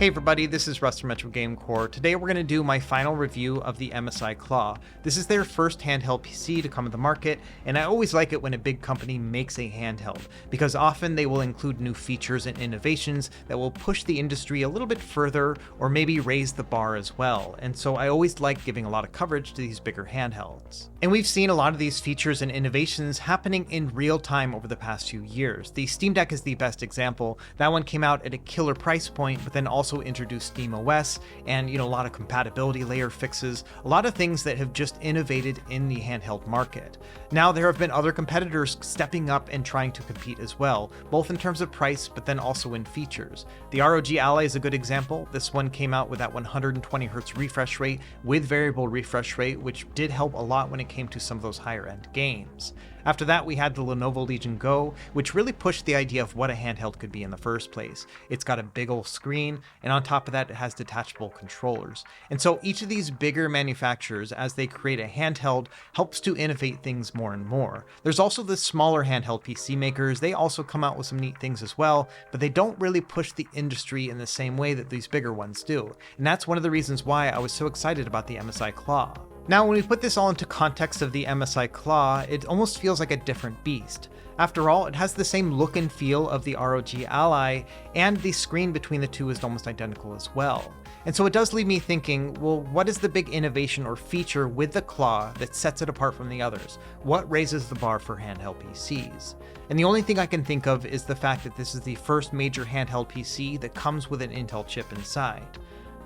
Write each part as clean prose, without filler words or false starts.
Hey everybody, this is Russ from Metro Game Core. Today we're going to do my final review of the MSI Claw. This is their first handheld PC to come to the market, and I always like it when a big company makes a handheld, because often they will include new features and innovations that will push the industry a little bit further, or maybe raise the bar as well, and so I always like giving a lot of coverage to these bigger handhelds. And we've seen a lot of these features and innovations happening in real time over the past few years. The Steam Deck is the best example. That one came out at a killer price point, but then also introduced Steam OS and a lot of compatibility layer fixes, a lot of things that have just innovated in the handheld market. Now there have been other competitors stepping up and trying to compete as well, both in terms of price but then also in features. The ROG Ally is a good example. This one came out with that 120Hz refresh rate with variable refresh rate, which did help a lot when it came to some of those higher end games. After that, we had the Lenovo Legion Go, which really pushed the idea of what a handheld could be in the first place. It's got a big old screen, and on top of that, it has detachable controllers. And so each of these bigger manufacturers, as they create a handheld, helps to innovate things more and more. There's also the smaller handheld PC makers. They also come out with some neat things as well, but they don't really push the industry in the same way that these bigger ones do. And that's one of the reasons why I was so excited about the MSI Claw. Now, when we put this all into context of the MSI Claw, it almost feels like a different beast. After all, it has the same look and feel of the ROG Ally, and the screen between the two is almost identical as well. And so it does leave me thinking, well, what is the big innovation or feature with the Claw that sets it apart from the others? What raises the bar for handheld PCs? And the only thing I can think of is the fact that this is the first major handheld PC that comes with an Intel chip inside.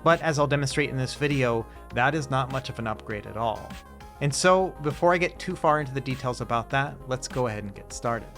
But as I'll demonstrate in this video, that is not much of an upgrade at all. And so, before I get too far into the details about that, let's go ahead and get started.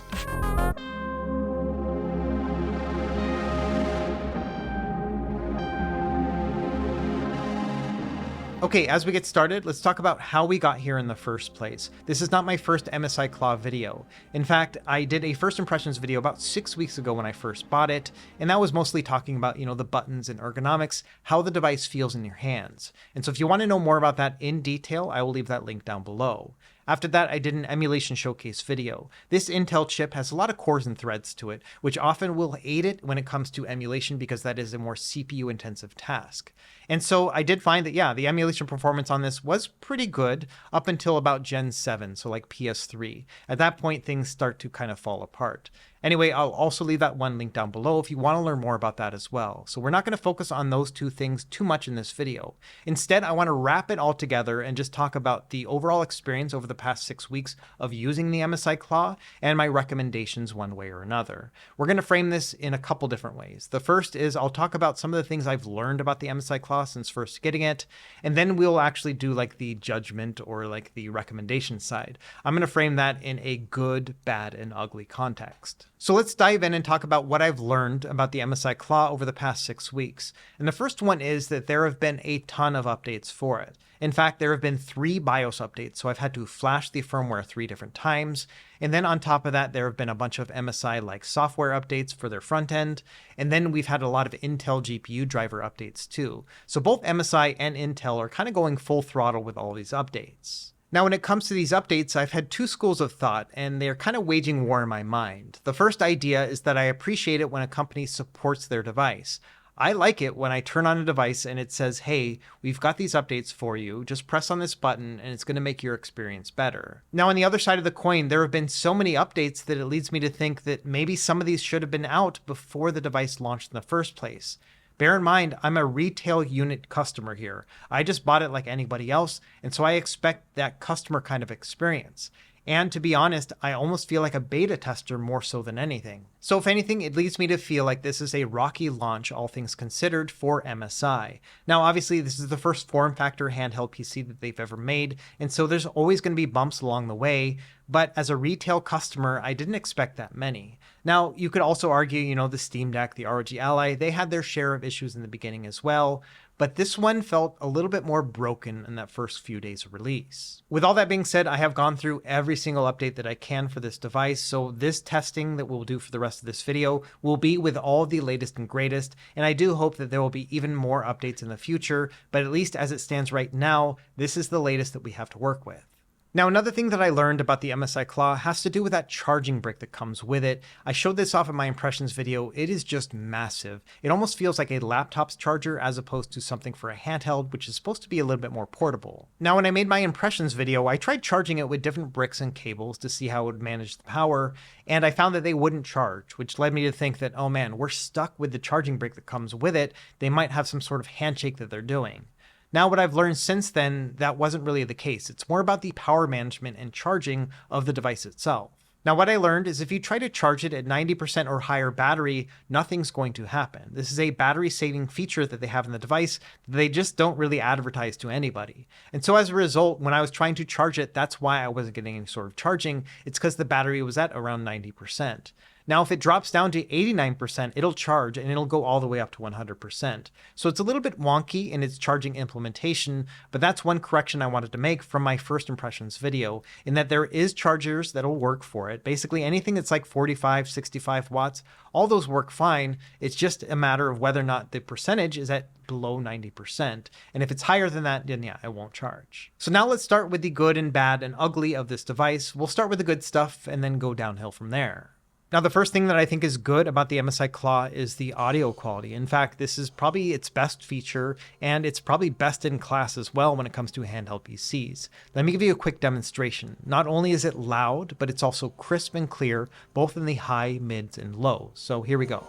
Okay, as we get started, let's talk about how we got here in the first place. This is not my first MSI Claw video. In fact, I did a first impressions video about 6 weeks ago when I first bought it, and that was mostly talking about, the buttons and ergonomics, how the device feels in your hands. And so if you want to know more about that in detail, I will leave that link down below. After that, I did an emulation showcase video. This Intel chip has a lot of cores and threads to it, which often will aid it when it comes to emulation because that is a more CPU intensive task. And so I did find that, the emulation performance on this was pretty good up until about Gen 7, so like PS3. At that point, things start to kind of fall apart. Anyway, I'll also leave that one link down below if you want to learn more about that as well. So we're not going to focus on those two things too much in this video. Instead, I want to wrap it all together and just talk about the overall experience over the past 6 weeks of using the MSI Claw and my recommendations one way or another. We're going to frame this in a couple different ways. The first is I'll talk about some of the things I've learned about the MSI Claw since first getting it, and then we'll actually do like the judgment or like the recommendation side. I'm going to frame that in a good, bad, and ugly context. So let's dive in and talk about what I've learned about the MSI Claw over the past 6 weeks. And the first one is that there have been a ton of updates for it. In fact, there have been 3 BIOS updates, so I've had to flash the firmware 3 different times. And then on top of that, there have been a bunch of MSI-like software updates for their front end. And then we've had a lot of Intel GPU driver updates too. So both MSI and Intel are kind of going full throttle with all these updates. Now, when it comes to these updates, I've had 2 schools of thought, and they're kind of waging war in my mind. The first idea is that I appreciate it when a company supports their device. I like it when I turn on a device and it says, hey, we've got these updates for you. Just press on this button and it's going to make your experience better. Now, on the other side of the coin, there have been so many updates that it leads me to think that maybe some of these should have been out before the device launched in the first place. Bear in mind, I'm a retail unit customer here. I just bought it like anybody else, and so I expect that customer kind of experience. And to be honest, I almost feel like a beta tester more so than anything. So if anything, it leads me to feel like this is a rocky launch, all things considered, for MSI. Now, obviously, this is the first form factor handheld PC that they've ever made, and so there's always going to be bumps along the way, but as a retail customer, I didn't expect that many. Now, you could also argue, the Steam Deck, the ROG Ally, they had their share of issues in the beginning as well, but this one felt a little bit more broken in that first few days of release. With all that being said, I have gone through every single update that I can for this device, so this testing that we'll do for the rest of this video will be with all the latest and greatest, and I do hope that there will be even more updates in the future, but at least as it stands right now, this is the latest that we have to work with. Now, another thing that I learned about the MSI Claw has to do with that charging brick that comes with it. I showed this off in my impressions video. It is just massive. It almost feels like a laptop's charger as opposed to something for a handheld, which is supposed to be a little bit more portable. Now, when I made my impressions video, I tried charging it with different bricks and cables to see how it would manage the power, and I found that they wouldn't charge, which led me to think that, oh man, we're stuck with the charging brick that comes with it. They might have some sort of handshake that they're doing. Now, what I've learned since then, that wasn't really the case. It's more about the power management and charging of the device itself. Now, what I learned is if you try to charge it at 90% or higher battery, nothing's going to happen. This is a battery saving feature that they have in the device that they just don't really advertise to anybody. And so as a result, when I was trying to charge it, that's why I wasn't getting any sort of charging. It's because the battery was at around 90%. Now, if it drops down to 89%, it'll charge and it'll go all the way up to 100%. So it's a little bit wonky in its charging implementation, but that's one correction I wanted to make from my first impressions video, in that there is chargers that'll work for it. Basically anything that's like 45, 65 watts, all those work fine. It's just a matter of whether or not the percentage is at below 90%. And if it's higher than that, then yeah, it won't charge. So now let's start with the good and bad and ugly of this device. We'll start with the good stuff and then go downhill from there. Now, the first thing that I think is good about the MSI Claw is the audio quality. In fact, this is probably its best feature, and it's probably best in class as well when it comes to handheld PCs. Let me give you a quick demonstration. Not only is it loud, but it's also crisp and clear, both in the high, mids, and lows. So here we go.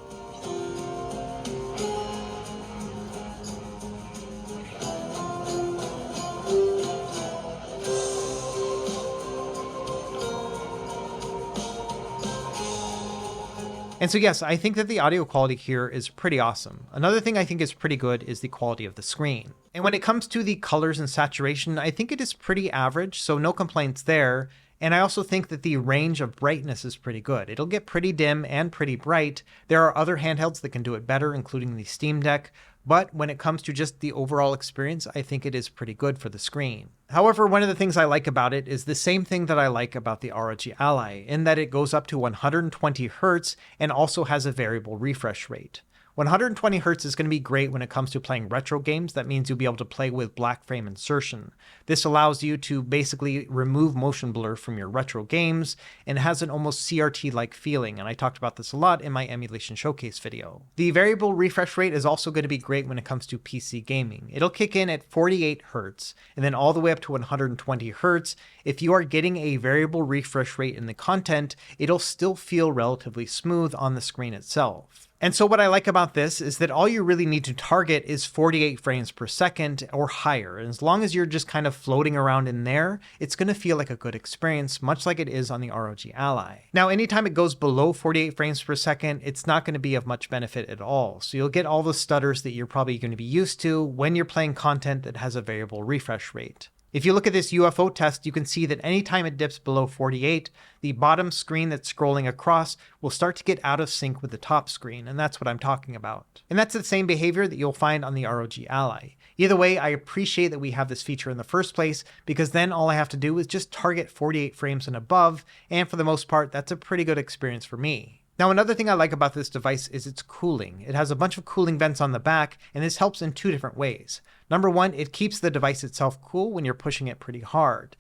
And so yes, I think that the audio quality here is pretty awesome. Another thing I think is pretty good is the quality of the screen. And when it comes to the colors and saturation, I think it is pretty average, so no complaints there. And I also think that the range of brightness is pretty good. It'll get pretty dim and pretty bright. There are other handhelds that can do it better, including the Steam Deck. But when it comes to just the overall experience, I think it is pretty good for the screen. However, one of the things I like about it is the same thing that I like about the ROG Ally, in that it goes up to 120 Hz and also has a variable refresh rate. 120 Hz is going to be great when it comes to playing retro games. That means you'll be able to play with black frame insertion. This allows you to basically remove motion blur from your retro games and has an almost CRT-like feeling, and I talked about this a lot in my emulation showcase video. The variable refresh rate is also going to be great when it comes to PC gaming. It'll kick in at 48 Hz and then all the way up to 120 Hz. If you are getting a variable refresh rate in the content, it'll still feel relatively smooth on the screen itself. And so what I like about this is that all you really need to target is 48 frames per second or higher. And as long as you're just kind of floating around in there, it's going to feel like a good experience, much like it is on the ROG Ally. Now, anytime it goes below 48 frames per second, it's not going to be of much benefit at all. So you'll get all the stutters that you're probably going to be used to when you're playing content that has a variable refresh rate. If you look at this UFO test, you can see that anytime it dips below 48, the bottom screen that's scrolling across will start to get out of sync with the top screen, and that's what I'm talking about. And that's the same behavior that you'll find on the ROG Ally. Either way, I appreciate that we have this feature in the first place, because then all I have to do is just target 48 frames and above, and for the most part, that's a pretty good experience for me. Now, another thing I like about this device is its cooling. It has a bunch of cooling vents on the back, and this helps in two different ways. Number one, it keeps the device itself cool when you're pushing it pretty hard.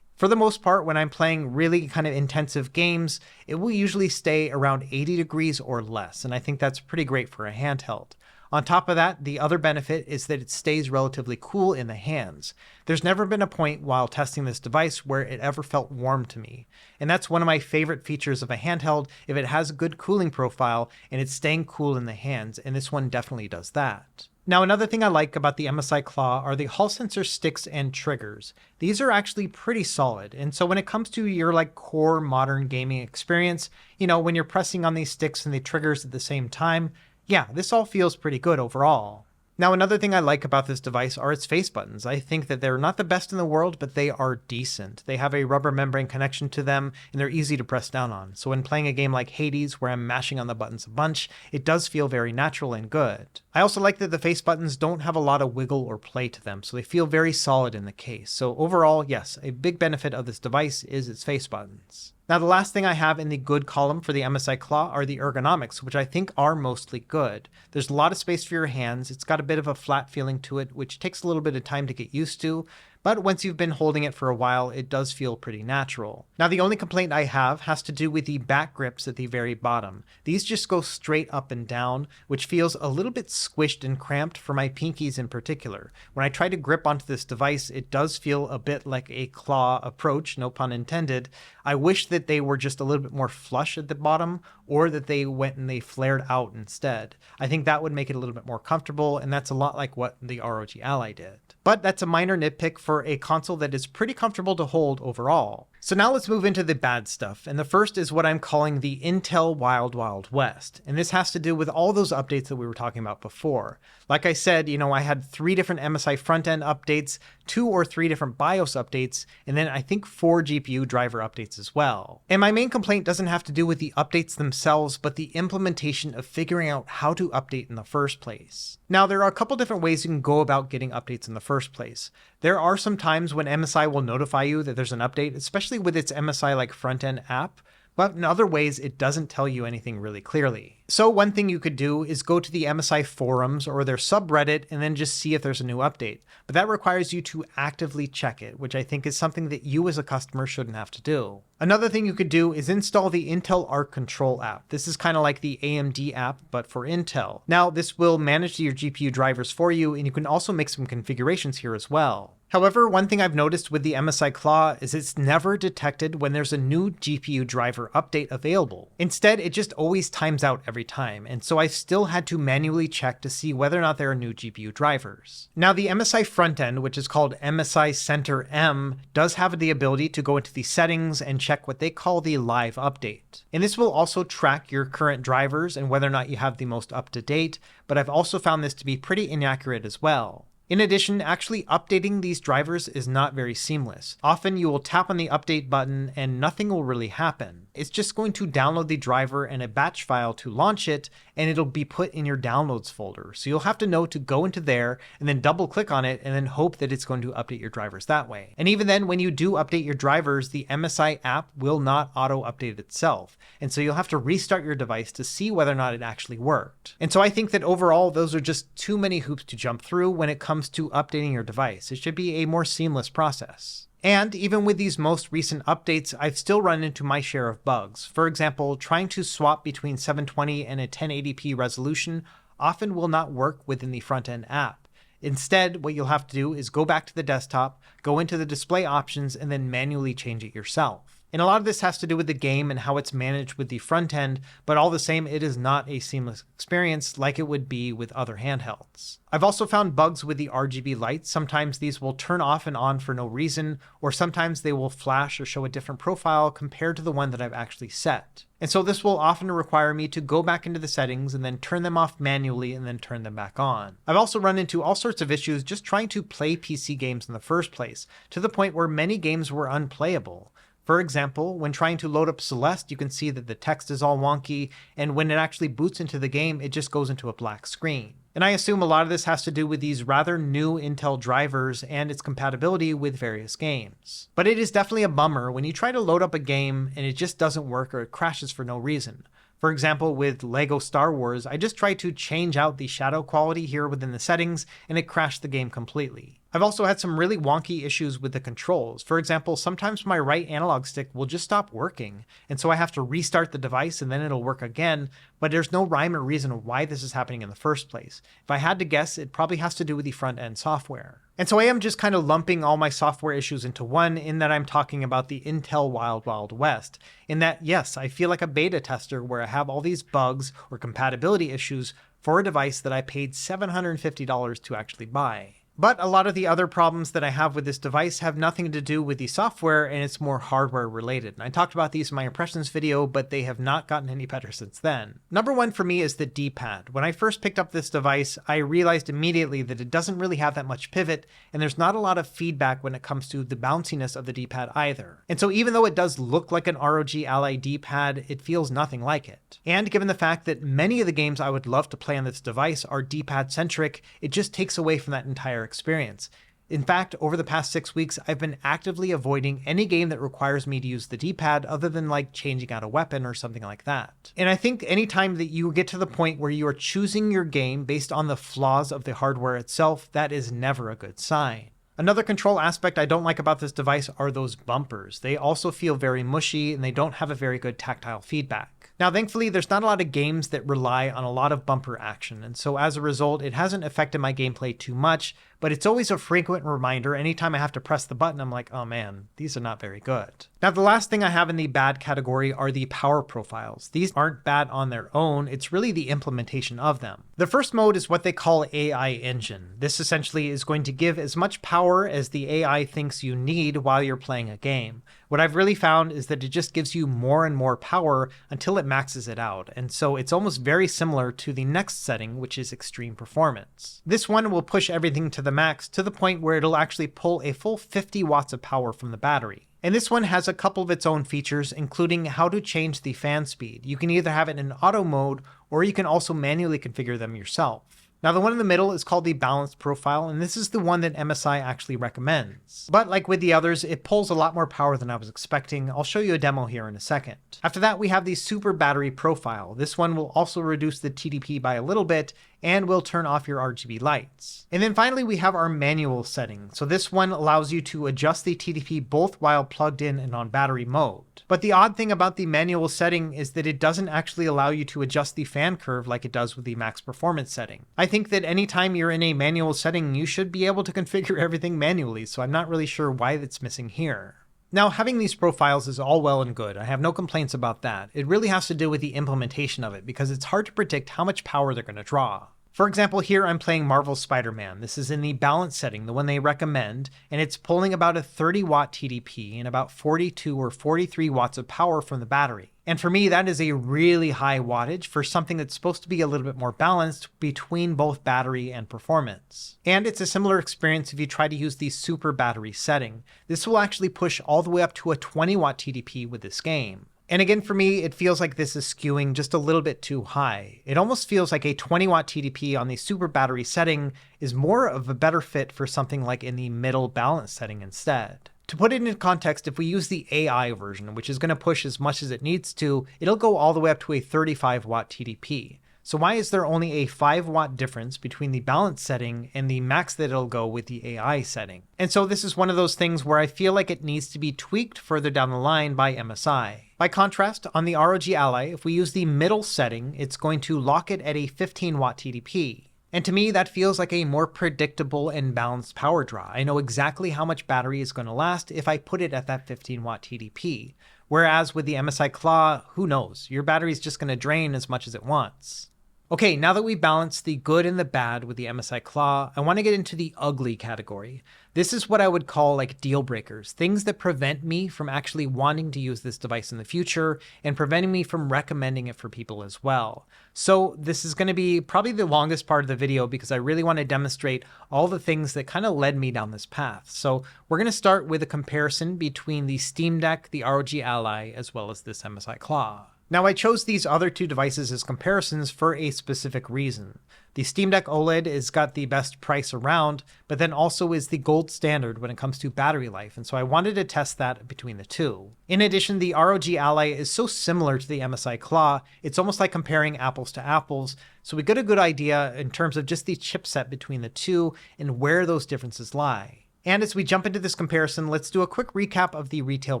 For the most part, when I'm playing really kind of intensive games, it will usually stay around 80 degrees or less, and I think that's pretty great for a handheld. On top of that, the other benefit is that it stays relatively cool in the hands. There's never been a point while testing this device where it ever felt warm to me. And that's one of my favorite features of a handheld, if it has a good cooling profile and it's staying cool in the hands, and this one definitely does that. Now, another thing I like about the MSI Claw are the Hall sensor sticks and triggers. These are actually pretty solid, and so when it comes to your core modern gaming experience, when you're pressing on these sticks and the triggers at the same time, yeah, this all feels pretty good overall. Now, another thing I like about this device are its face buttons. I think that they're not the best in the world, but they are decent. They have a rubber membrane connection to them, and they're easy to press down on. So when playing a game like Hades, where I'm mashing on the buttons a bunch, it does feel very natural and good. I also like that the face buttons don't have a lot of wiggle or play to them, so they feel very solid in the case. So overall, yes, a big benefit of this device is its face buttons. Now, the last thing I have in the good column for the MSI Claw are the ergonomics, which I think are mostly good. There's a lot of space for your hands. It's got a bit of a flat feeling to it, which takes a little bit of time to get used to, but once you've been holding it for a while, it does feel pretty natural. Now, the only complaint I have has to do with the back grips at the very bottom. These just go straight up and down, which feels a little bit squished and cramped for my pinkies in particular. When I try to grip onto this device, it does feel a bit like a claw approach, no pun intended. I wish that they were just a little bit more flush at the bottom, or that they went and they flared out instead. I think that would make it a little bit more comfortable, and that's a lot like what the ROG Ally did. But that's a minor nitpick for a console that is pretty comfortable to hold overall. So now let's move into the bad stuff, and the first is what I'm calling the Intel Wild Wild West, and this has to do with all those updates that we were talking about before. Like I said, I had 3 different MSI front-end updates, 2 or 3 different BIOS updates, and then I think 4 GPU driver updates as well. And my main complaint doesn't have to do with the updates themselves, but the implementation of figuring out how to update in the first place. Now, there are a couple different ways you can go about getting updates in the first place. There are some times when MSI will notify you that there's an update, especially with its MSI front-end app, but in other ways it doesn't tell you anything really clearly. So one thing you could do is go to the MSI forums or their subreddit and then just see if there's a new update. But that requires you to actively check it, which I think is something that you as a customer shouldn't have to do. Another thing you could do is install the Intel Arc Control app. This is kind of like the AMD app, but for Intel. Now, this will manage your GPU drivers for you, and you can also make some configurations here as well. However, one thing I've noticed with the MSI Claw is it's never detected when there's a new GPU driver update available. Instead, it just always times out every time, and so I still had to manually check to see whether or not there are new GPU drivers. Now, the MSI front end, which is called MSI Center M, does have the ability to go into the settings and check what they call the live update. And this will also track your current drivers and whether or not you have the most up-to-date, but I've also found this to be pretty inaccurate as well. In addition, actually updating these drivers is not very seamless. Often you will tap on the update button and nothing will really happen. It's just going to download the driver and a batch file to launch it, and it'll be put in your downloads folder. So you'll have to know to go into there and then double click on it and then hope that it's going to update your drivers that way. And even then, when you do update your drivers, the MSI app will not auto update itself. And so you'll have to restart your device to see whether or not it actually worked. And so I think that overall, those are just too many hoops to jump through when it comes to updating your device. It should be a more seamless process. And even with these most recent updates, I've still run into my share of bugs. For example, trying to swap between 720 and a 1080p resolution often will not work within the front-end app. Instead, what you'll have to do is go back to the desktop, go into the display options, and then manually change it yourself. And a lot of this has to do with the game and how it's managed with the front end, but all the same, it is not a seamless experience like it would be with other handhelds. I've also found bugs with the RGB lights. Sometimes these will turn off and on for no reason, or sometimes they will flash or show a different profile compared to the one that I've actually set. And so this will often require me to go back into the settings and then turn them off manually and then turn them back on. I've also run into all sorts of issues just trying to play PC games in the first place, to the point where many games were unplayable. For example, when trying to load up Celeste, you can see that the text is all wonky, and when it actually boots into the game, it just goes into a black screen. And I assume a lot of this has to do with these rather new Intel drivers and its compatibility with various games. But it is definitely a bummer when you try to load up a game and it just doesn't work or it crashes for no reason. For example, with LEGO Star Wars, I just tried to change out the shadow quality here within the settings, and it crashed the game completely. I've also had some really wonky issues with the controls. For example, sometimes my right analog stick will just stop working, and so I have to restart the device and then it'll work again, but there's no rhyme or reason why this is happening in the first place. If I had to guess, it probably has to do with the front-end software. And so I am just kind of lumping all my software issues into one, in that I'm talking about the Intel Wild Wild West. In that, yes, I feel like a beta tester where I have all these bugs or compatibility issues for a device that I paid $750 to actually buy. But a lot of the other problems that I have with this device have nothing to do with the software, and it's more hardware related. And I talked about these in my impressions video, but they have not gotten any better since then. Number one for me is the D-pad. When I first picked up this device, I realized immediately that it doesn't really have that much pivot, and there's not a lot of feedback when it comes to the bounciness of the D-pad either. And so even though it does look like an ROG Ally D-pad, it feels nothing like it. And given the fact that many of the games I would love to play on this device are D-pad centric, it just takes away from that entire experience. In fact, over the past 6 weeks, I've been actively avoiding any game that requires me to use the D-pad other than like changing out a weapon or something like that. And I think anytime that you get to the point where you are choosing your game based on the flaws of the hardware itself, that is never a good sign. Another control aspect I don't like about this device are those bumpers. They also feel very mushy and they don't have a very good tactile feedback. Now, thankfully, there's not a lot of games that rely on a lot of bumper action, and so as a result, it hasn't affected my gameplay too much, but it's always a frequent reminder. Anytime I have to press the button, I'm like, oh man, these are not very good. Now, the last thing I have in the bad category are the power profiles. These aren't bad on their own, it's really the implementation of them. The first mode is what they call AI Engine. This essentially is going to give as much power as the AI thinks you need while you're playing a game. What I've really found is that it just gives you more and more power until it maxes it out, and so it's almost very similar to the next setting, which is Extreme Performance. This one will push everything to the max to the point where it'll actually pull a full 50 watts of power from the battery. And this one has a couple of its own features, including how to change the fan speed. You can either have it in auto mode, or you can also manually configure them yourself. Now, the one in the middle is called the balanced profile, and this is the one that MSI actually recommends. But like with the others, it pulls a lot more power than I was expecting. I'll show you a demo here in a second. After that, we have the super battery profile. This one will also reduce the TDP by a little bit, and will turn off your RGB lights. And then finally, we have our manual setting. So this one allows you to adjust the TDP both while plugged in and on battery mode. But the odd thing about the manual setting is that it doesn't actually allow you to adjust the fan curve like it does with the max performance setting. I think that anytime you're in a manual setting, you should be able to configure everything manually, so I'm not really sure why that's missing here. Now, having these profiles is all well and good. I have no complaints about that. It really has to do with the implementation of it, because it's hard to predict how much power they're going to draw. For example, here I'm playing Marvel's Spider-Man. This is in the balance setting, the one they recommend, and it's pulling about a 30 watt TDP and about 42 or 43 watts of power from the battery. And for me, that is a really high wattage for something that's supposed to be a little bit more balanced between both battery and performance. And it's a similar experience if you try to use the super battery setting. This will actually push all the way up to a 20 watt TDP with this game. And again, for me, it feels like this is skewing just a little bit too high. It almost feels like a 20 watt TDP on the super battery setting is more of a better fit for something like in the middle balance setting instead. To put it into context, if we use the AI version, which is going to push as much as it needs to, it'll go all the way up to a 35 watt TDP. So why is there only a 5 watt difference between the balance setting and the max that it'll go with the AI setting? And so this is one of those things where I feel like it needs to be tweaked further down the line by MSI. By contrast, on the ROG Ally, if we use the middle setting, it's going to lock it at a 15 watt TDP. And to me, that feels like a more predictable and balanced power draw. I know exactly how much battery is going to last if I put it at that 15 watt TDP. Whereas with the MSI Claw, who knows? Your battery's just going to drain as much as it wants. Okay, now that we've balanced the good and the bad with the MSI Claw, I want to get into the ugly category. This is what I would call like deal breakers, things that prevent me from actually wanting to use this device in the future and preventing me from recommending it for people as well. So this is going to be probably the longest part of the video because I really want to demonstrate all the things that kind of led me down this path. So we're going to start with a comparison between the Steam Deck, the ROG Ally, as well as this MSI Claw. Now, I chose these other two devices as comparisons for a specific reason. The Steam Deck OLED has got the best price around, but then also is the gold standard when it comes to battery life, and so I wanted to test that between the two. In addition, the ROG Ally is so similar to the MSI Claw, it's almost like comparing apples to apples, so we get a good idea in terms of just the chipset between the two and where those differences lie. And as we jump into this comparison, let's do a quick recap of the retail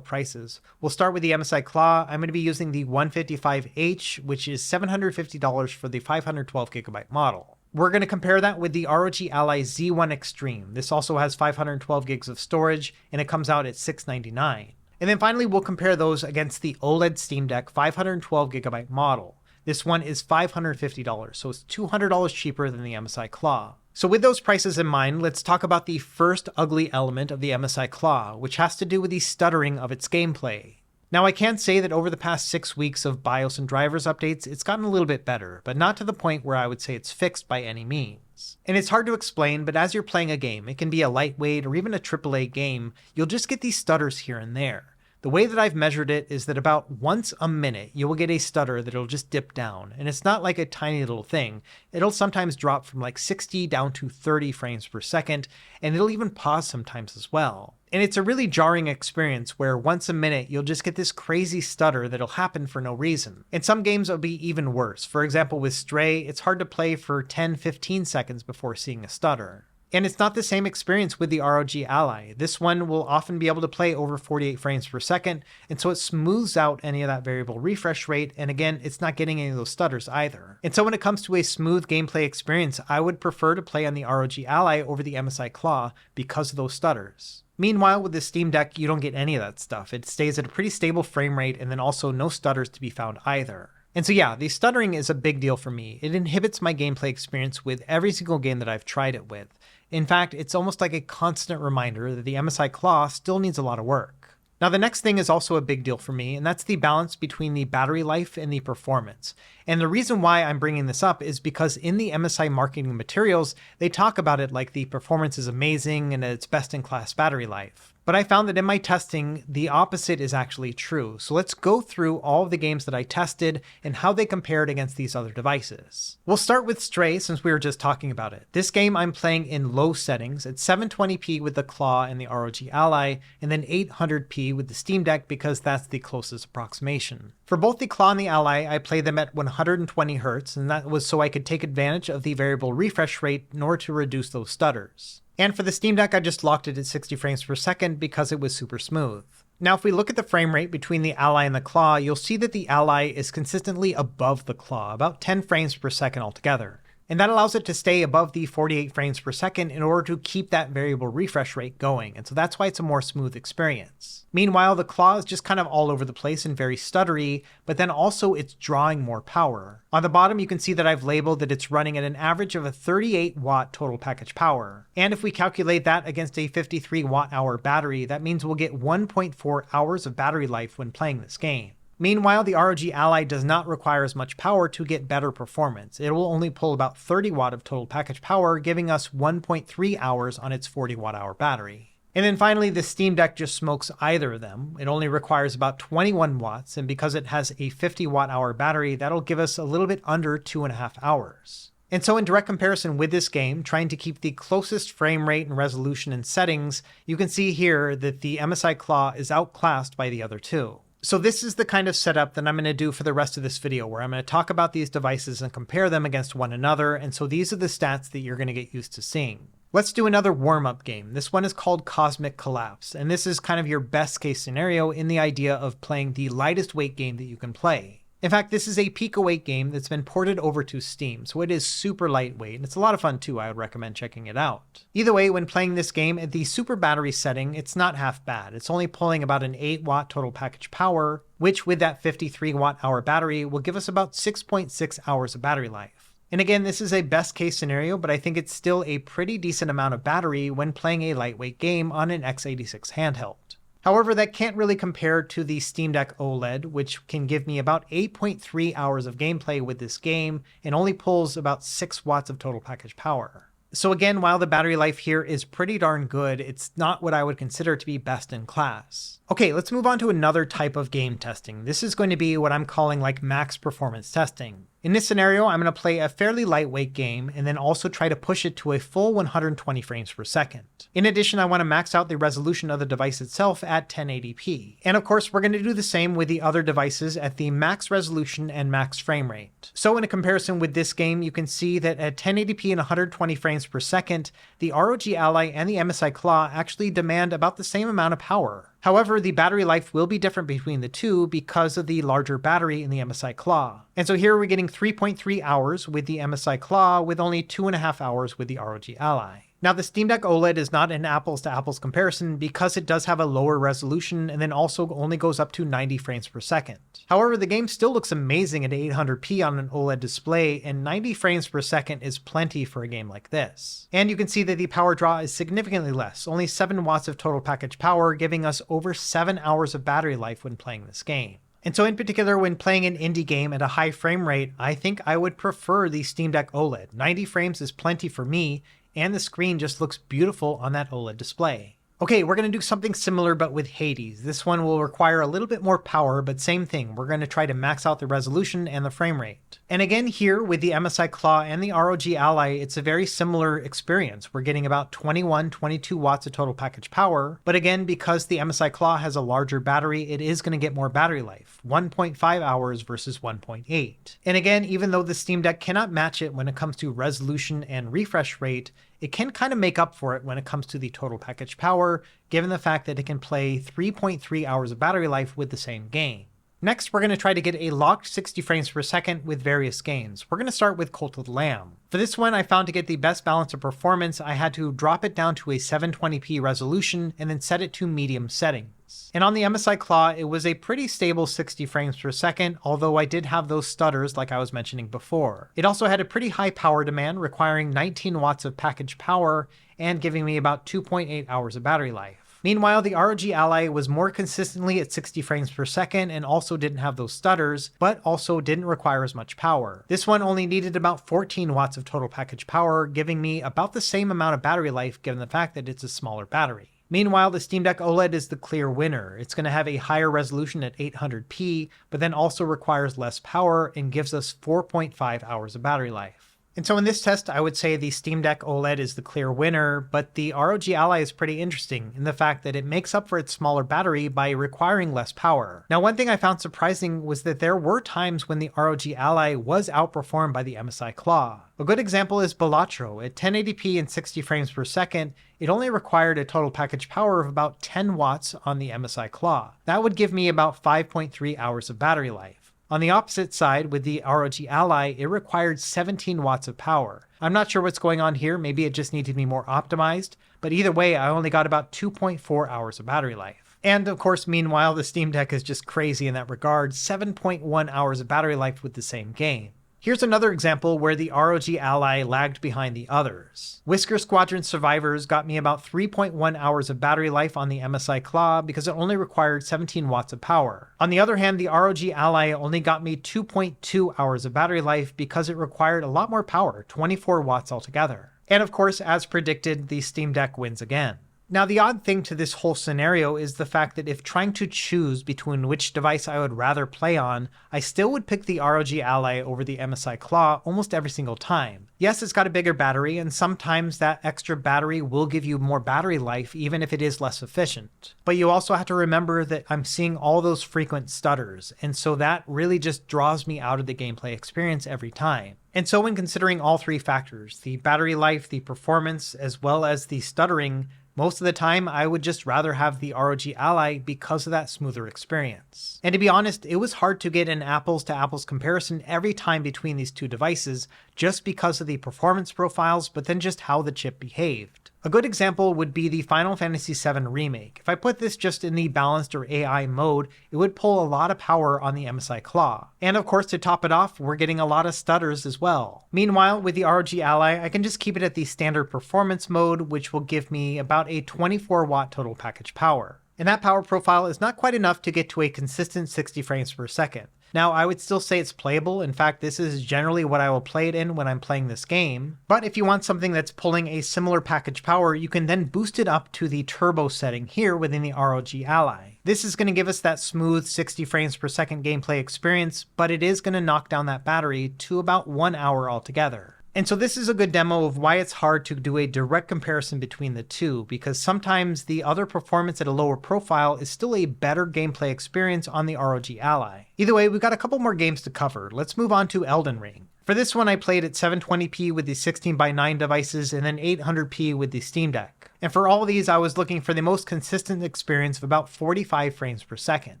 prices. We'll start with the MSI Claw. I'm going to be using the 155H, which is $750 for the 512GB model. We're going to compare that with the ROG Ally Z1 Extreme. This also has 512 gigs of storage, and it comes out at $699. And then finally, we'll compare those against the OLED Steam Deck 512GB model. This one is $550, so it's $200 cheaper than the MSI Claw. So with those prices in mind, let's talk about the first ugly element of the MSI Claw, which has to do with the stuttering of its gameplay. Now, I can say that over the past 6 weeks of BIOS and drivers updates, it's gotten a little bit better, but not to the point where I would say it's fixed by any means. And it's hard to explain, but as you're playing a game, it can be a lightweight or even a AAA game, you'll just get these stutters here and there. The way that I've measured it is that about once a minute, you will get a stutter that'll just dip down. And it's not like a tiny little thing. It'll sometimes drop from like 60 down to 30 frames per second, and it'll even pause sometimes as well. And it's a really jarring experience where once a minute, you'll just get this crazy stutter that'll happen for no reason. In some games, it'll be even worse. For example, with Stray, it's hard to play for 10-15 seconds before seeing a stutter. And it's not the same experience with the ROG Ally. This one will often be able to play over 48 frames per second, and so it smooths out any of that variable refresh rate, and again, it's not getting any of those stutters either. And so when it comes to a smooth gameplay experience, I would prefer to play on the ROG Ally over the MSI Claw because of those stutters. Meanwhile, with the Steam Deck, you don't get any of that stuff. It stays at a pretty stable frame rate, and then also no stutters to be found either. And so yeah, the stuttering is a big deal for me. It inhibits my gameplay experience with every single game that I've tried it with. In fact, it's almost like a constant reminder that the MSI Claw still needs a lot of work. Now, the next thing is also a big deal for me, and that's the balance between the battery life and the performance. And the reason why I'm bringing this up is because in the MSI marketing materials, they talk about it like the performance is amazing and it's best-in-class battery life. But I found that in my testing, the opposite is actually true. So let's go through all of the games that I tested and how they compared against these other devices. We'll start with Stray since we were just talking about it. This game I'm playing in low settings at 720p with the Claw and the ROG Ally, and then 800p with the Steam Deck because that's the closest approximation. For both the Claw and the Ally, I played them at 120 Hz, and that was so I could take advantage of the variable refresh rate in order to reduce those stutters. And for the Steam Deck, I just locked it at 60 frames per second because it was super smooth. Now, if we look at the frame rate between the Ally and the Claw, you'll see that the Ally is consistently above the Claw, about 10 frames per second altogether. And that allows it to stay above the 48 frames per second in order to keep that variable refresh rate going, and so that's why it's a more smooth experience. Meanwhile, the Claw is just kind of all over the place and very stuttery, but then also it's drawing more power. On the bottom, you can see that I've labeled that it's running at an average of a 38 watt total package power. And if we calculate that against a 53 watt hour battery, that means we'll get 1.4 hours of battery life when playing this game. Meanwhile, the ROG Ally does not require as much power to get better performance. It will only pull about 30 watt of total package power, giving us 1.3 hours on its 40 watt hour battery. And then finally, the Steam Deck just smokes either of them. It only requires about 21 watts, and because it has a 50 watt hour battery, that'll give us a little bit under 2.5 hours. And so in direct comparison with this game, trying to keep the closest frame rate and resolution and settings, you can see here that the MSI Claw is outclassed by the other two. So this is the kind of setup that I'm going to do for the rest of this video, where I'm going to talk about these devices and compare them against one another, and so these are the stats that you're going to get used to seeing. Let's do another warm-up game. This one is called Cosmic Collapse, and this is kind of your best case scenario in the idea of playing the lightest weight game that you can play. In fact, this is a Pico 8 game that's been ported over to Steam, so it is super lightweight, and it's a lot of fun too. I would recommend checking it out. Either way, when playing this game at the super battery setting, it's not half bad. It's only pulling about an 8 watt total package power, which with that 53 watt hour battery will give us about 6.6 hours of battery life. And again, this is a best case scenario, but I think it's still a pretty decent amount of battery when playing a lightweight game on an x86 handheld. However, that can't really compare to the Steam Deck OLED, which can give me about 8.3 hours of gameplay with this game and only pulls about 6 watts of total package power. So again, while the battery life here is pretty darn good, it's not what I would consider to be best in class. Okay, let's move on to another type of game testing. This is going to be what I'm calling like max performance testing. In this scenario, I'm going to play a fairly lightweight game and then also try to push it to a full 120 frames per second. In addition, I want to max out the resolution of the device itself at 1080p. And of course, we're going to do the same with the other devices at the max resolution and max frame rate. So in a comparison with this game, you can see that at 1080p and 120 frames per second, the ROG Ally and the MSI Claw actually demand about the same amount of power. However, the battery life will be different between the two because of the larger battery in the MSI Claw. And so here we're getting 3.3 hours with the MSI Claw with only 2.5 hours with the ROG Ally. Now, the Steam Deck OLED is not an apples to apples comparison because it does have a lower resolution and then also only goes up to 90 frames per second. However, the game still looks amazing at 800p on an OLED display, and 90 frames per second is plenty for a game like this. And you can see that the power draw is significantly less, only 7 watts of total package power, giving us over 7 hours of battery life when playing this game. And so in particular, when playing an indie game at a high frame rate, I think I would prefer the Steam Deck OLED. 90 frames is plenty for me, and the screen just looks beautiful on that OLED display. Okay, we're going to do something similar but with Hades. This one will require a little bit more power, but same thing. We're going to try to max out the resolution and the frame rate. And again here with the MSI Claw and the ROG Ally, it's a very similar experience. We're getting about 22 watts of total package power, but again, because the MSI Claw has a larger battery, it is going to get more battery life, 1.5 hours versus 1.8. And again, even though the Steam Deck cannot match it when it comes to resolution and refresh rate, it can kind of make up for it when it comes to the total package power, given the fact that it can play 3.3 hours of battery life with the same game. Next, we're going to try to get a locked 60 frames per second with various games. We're going to start with Cult of the Lamb. For this one, I found to get the best balance of performance, I had to drop it down to a 720p resolution and then set it to medium settings. And on the MSI Claw, it was a pretty stable 60 frames per second, although I did have those stutters like I was mentioning before. It also had a pretty high power demand, requiring 19 watts of package power and giving me about 2.8 hours of battery life. Meanwhile, the ROG Ally was more consistently at 60 frames per second and also didn't have those stutters, but also didn't require as much power. This one only needed about 14 watts of total package power, giving me about the same amount of battery life given the fact that it's a smaller battery. Meanwhile, the Steam Deck OLED is the clear winner. It's going to have a higher resolution at 800p, but then also requires less power and gives us 4.5 hours of battery life. And so in this test, I would say the Steam Deck OLED is the clear winner, but the ROG Ally is pretty interesting in the fact that it makes up for its smaller battery by requiring less power. Now, one thing I found surprising was that there were times when the ROG Ally was outperformed by the MSI Claw. A good example is Balatro. At 1080p and 60 frames per second, it only required a total package power of about 10 watts on the MSI Claw. That would give me about 5.3 hours of battery life. On the opposite side, with the ROG Ally, it required 17 watts of power. I'm not sure what's going on here, maybe it just needed to be more optimized, but either way, I only got about 2.4 hours of battery life. And of course, meanwhile, the Steam Deck is just crazy in that regard, 7.1 hours of battery life with the same game. Here's another example where the ROG Ally lagged behind the others. Whisker Squadron Survivors got me about 3.1 hours of battery life on the MSI Claw because it only required 17 watts of power. On the other hand, the ROG Ally only got me 2.2 hours of battery life because it required a lot more power, 24 watts altogether. And of course, as predicted, the Steam Deck wins again. Now, the odd thing to this whole scenario is the fact that if trying to choose between which device I would rather play on, I still would pick the ROG Ally over the MSI Claw almost every single time. Yes, it's got a bigger battery, and sometimes that extra battery will give you more battery life even if it is less efficient. But you also have to remember that I'm seeing all those frequent stutters, and so that really just draws me out of the gameplay experience every time. And so when considering all three factors, the battery life, the performance, as well as the stuttering, most of the time, I would just rather have the ROG Ally because of that smoother experience. And to be honest, it was hard to get an apples to apples comparison every time between these two devices just because of the performance profiles, but then just how the chip behaved. A good example would be the Final Fantasy VII Remake. If I put this just in the balanced or AI mode, it would pull a lot of power on the MSI Claw. And of course, to top it off, we're getting a lot of stutters as well. Meanwhile, with the ROG Ally, I can just keep it at the standard performance mode, which will give me about a 24 watt total package power. And that power profile is not quite enough to get to a consistent 60 frames per second. Now, I would still say it's playable. In fact, this is generally what I will play it in when I'm playing this game. But if you want something that's pulling a similar package power, you can then boost it up to the turbo setting here within the ROG Ally. This is going to give us that smooth 60 frames per second gameplay experience, but it is going to knock down that battery to about 1 hour altogether. And so this is a good demo of why it's hard to do a direct comparison between the two, because sometimes the other performance at a lower profile is still a better gameplay experience on the ROG Ally. Either way, we've got a couple more games to cover. Let's move on to Elden Ring. For this one, I played at 720p with the 16:9 devices and then 800p with the Steam Deck. And for all of these, I was looking for the most consistent experience of about 45 frames per second.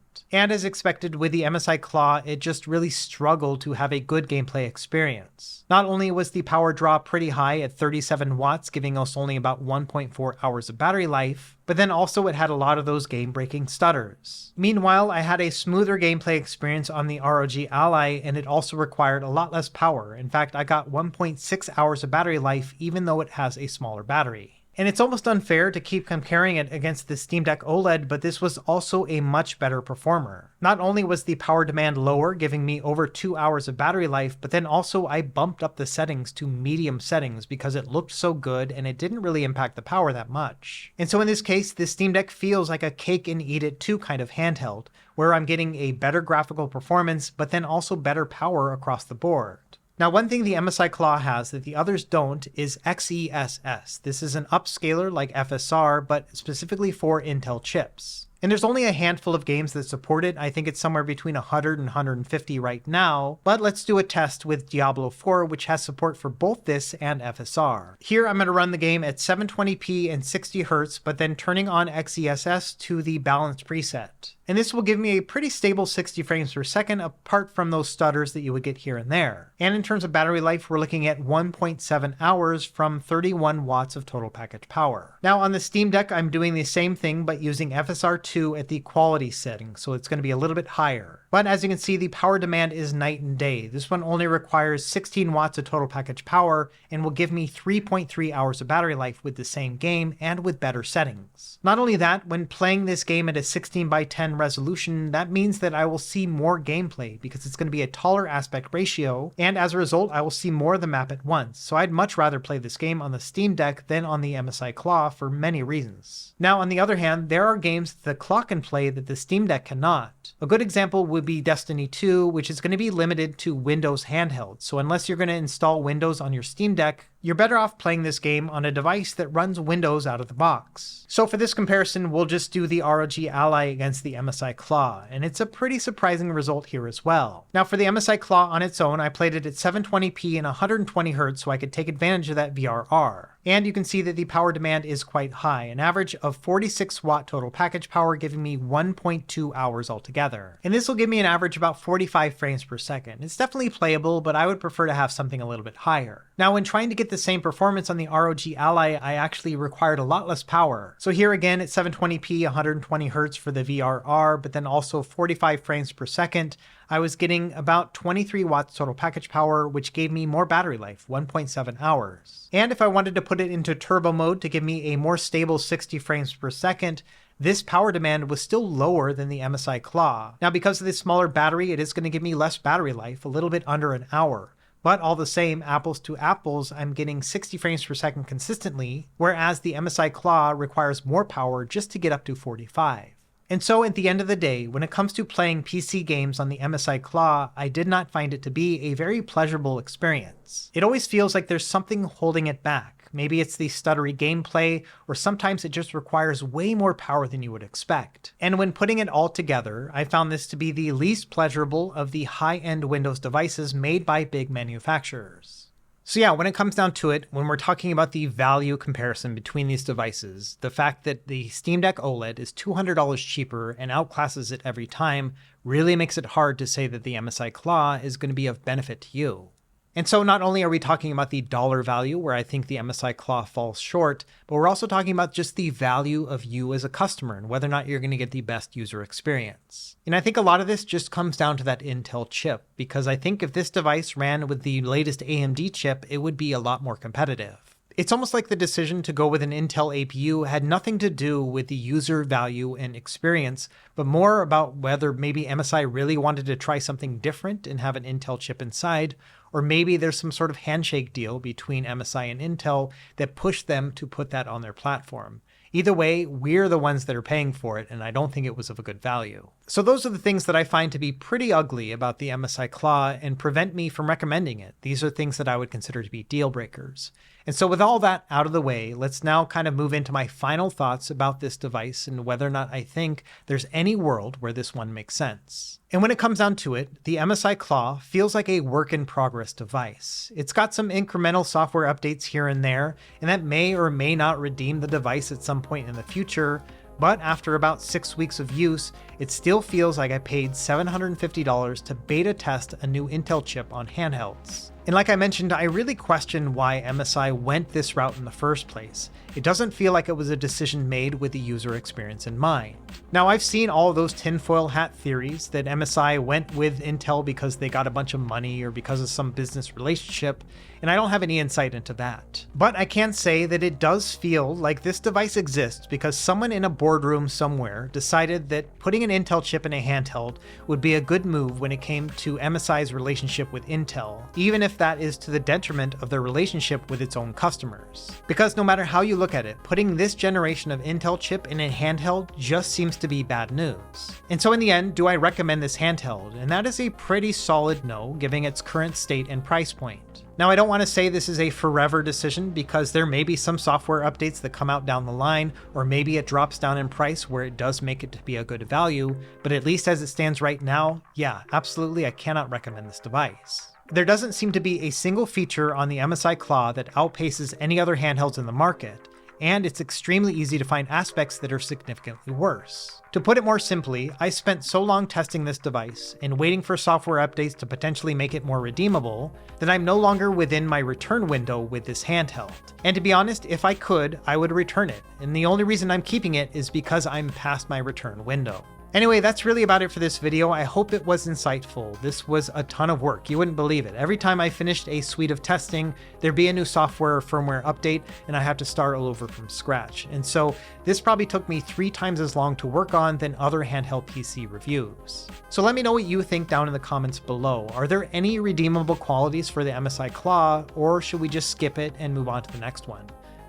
And as expected with the MSI Claw, it just really struggled to have a good gameplay experience. Not only was the power draw pretty high at 37 watts, giving us only about 1.4 hours of battery life, but then also it had a lot of those game-breaking stutters. Meanwhile, I had a smoother gameplay experience on the ROG Ally, and it also required a lot less power. In fact, I got 1.6 hours of battery life even though it has a smaller battery. And it's almost unfair to keep comparing it against the Steam Deck OLED, but this was also a much better performer. Not only was the power demand lower, giving me over 2 hours of battery life, but then also I bumped up the settings to medium settings because it looked so good and it didn't really impact the power that much. And so in this case, the Steam Deck feels like a cake and eat it too kind of handheld, where I'm getting a better graphical performance, but then also better power across the board. Now, one thing the MSI Claw has that the others don't is XeSS. This is an upscaler like FSR, but specifically for Intel chips. And there's only a handful of games that support it. I think it's somewhere between 100 and 150 right now, but let's do a test with Diablo 4, which has support for both this and FSR. Here I'm going to run the game at 720p and 60 Hz, but then turning on XeSS to the balanced preset. And this will give me a pretty stable 60 frames per second, apart from those stutters that you would get here and there. And in terms of battery life, we're looking at 1.7 hours from 31 watts of total package power. Now on the Steam Deck, I'm doing the same thing, but using FSR2 at the quality setting, so it's going to be a little bit higher. But as you can see, the power demand is night and day. This one only requires 16 watts of total package power and will give me 3.3 hours of battery life with the same game and with better settings. Not only that, when playing this game at a 16:10 resolution, that means that I will see more gameplay because it's going to be a taller aspect ratio, and as a result, I will see more of the map at once. So I'd much rather play this game on the Steam Deck than on the MSI Claw for many reasons. Now, on the other hand, there are games that the Claw can play that the Steam Deck cannot. A good example would be Destiny 2, which is going to be limited to Windows handheld. So unless you're going to install Windows on your Steam Deck, you're better off playing this game on a device that runs Windows out of the box. So for this comparison, we'll just do the ROG Ally against the MSI Claw, and it's a pretty surprising result here as well. Now for the MSI Claw on its own, I played it at 720p and 120 Hz so I could take advantage of that VRR. And you can see that the power demand is quite high, an average of 46 watt total package power, giving me 1.2 hours altogether. And this will give me an average about 45 frames per second. It's definitely playable, but I would prefer to have something a little bit higher. Now when trying to get the same performance on the ROG Ally, I actually required a lot less power. So here again at 720p, 120 Hz for the VRR, but then also 45 frames per second, I was getting about 23 watts total package power, which gave me more battery life, 1.7 hours. And if I wanted to put it into turbo mode to give me a more stable 60 frames per second, this power demand was still lower than the MSI Claw. Now because of this smaller battery, it is going to give me less battery life, a little bit under an hour. But all the same, apples to apples, I'm getting 60 frames per second consistently, whereas the MSI Claw requires more power just to get up to 45. And so at the end of the day, when it comes to playing PC games on the MSI Claw, I did not find it to be a very pleasurable experience. It always feels like there's something holding it back. Maybe it's the stuttery gameplay, or sometimes it just requires way more power than you would expect. And when putting it all together, I found this to be the least pleasurable of the high-end Windows devices made by big manufacturers. So yeah, when it comes down to it, when we're talking about the value comparison between these devices, the fact that the Steam Deck OLED is $200 cheaper and outclasses it every time really makes it hard to say that the MSI Claw is going to be of benefit to you. And so not only are we talking about the dollar value, where I think the MSI Claw falls short, but we're also talking about just the value of you as a customer and whether or not you're going to get the best user experience. And I think a lot of this just comes down to that Intel chip, because I think if this device ran with the latest AMD chip, it would be a lot more competitive. It's almost like the decision to go with an Intel APU had nothing to do with the user value and experience, but more about whether maybe MSI really wanted to try something different and have an Intel chip inside, or maybe there's some sort of handshake deal between MSI and Intel that pushed them to put that on their platform. Either way, we're the ones that are paying for it, and I don't think it was of a good value. So those are the things that I find to be pretty ugly about the MSI Claw and prevent me from recommending it. These are things that I would consider to be deal breakers. And so with all that out of the way, let's now kind of move into my final thoughts about this device and whether or not I think there's any world where this one makes sense. And when it comes down to it, the MSI Claw feels like a work-in-progress device. It's got some incremental software updates here and there, and that may or may not redeem the device at some point in the future, but after about 6 weeks of use, it still feels like I paid $750 to beta test a new Intel chip on handhelds. And like I mentioned, I really question why MSI went this route in the first place. It doesn't feel like it was a decision made with the user experience in mind. Now, I've seen all of those tinfoil hat theories that MSI went with Intel because they got a bunch of money or because of some business relationship, and I don't have any insight into that. But I can say that it does feel like this device exists because someone in a boardroom somewhere decided that putting an Intel chip in a handheld would be a good move when it came to MSI's relationship with Intel, even if that is to the detriment of their relationship with its own customers. Because no matter how you look at it, putting this generation of Intel chip in a handheld just seems to be bad news. And so in the end, do I recommend this handheld? And that is a pretty solid no, given its current state and price point. Now, I don't want to say this is a forever decision because there may be some software updates that come out down the line, or maybe it drops down in price where it does make it to be a good value, but at least as it stands right now, yeah, absolutely, I cannot recommend this device. There doesn't seem to be a single feature on the MSI Claw that outpaces any other handhelds in the market, and it's extremely easy to find aspects that are significantly worse. To put it more simply, I spent so long testing this device and waiting for software updates to potentially make it more redeemable that I'm no longer within my return window with this handheld. And to be honest, if I could, I would return it, and the only reason I'm keeping it is because I'm past my return window. Anyway, that's really about it for this video. I hope it was insightful. This was a ton of work. You wouldn't believe it. Every time I finished a suite of testing, there'd be a new software or firmware update, and I have to start all over from scratch. And so this probably took me 3 times as long to work on than other handheld PC reviews. So let me know what you think down in the comments below. Are there any redeemable qualities for the MSI Claw, or should we just skip it and move on to the next one?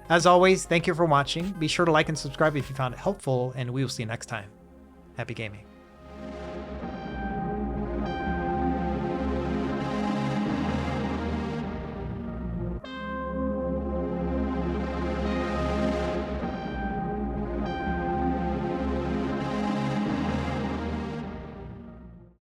As always, thank you for watching. Be sure to like and subscribe if you found it helpful, and we will see you next time. Happy gaming.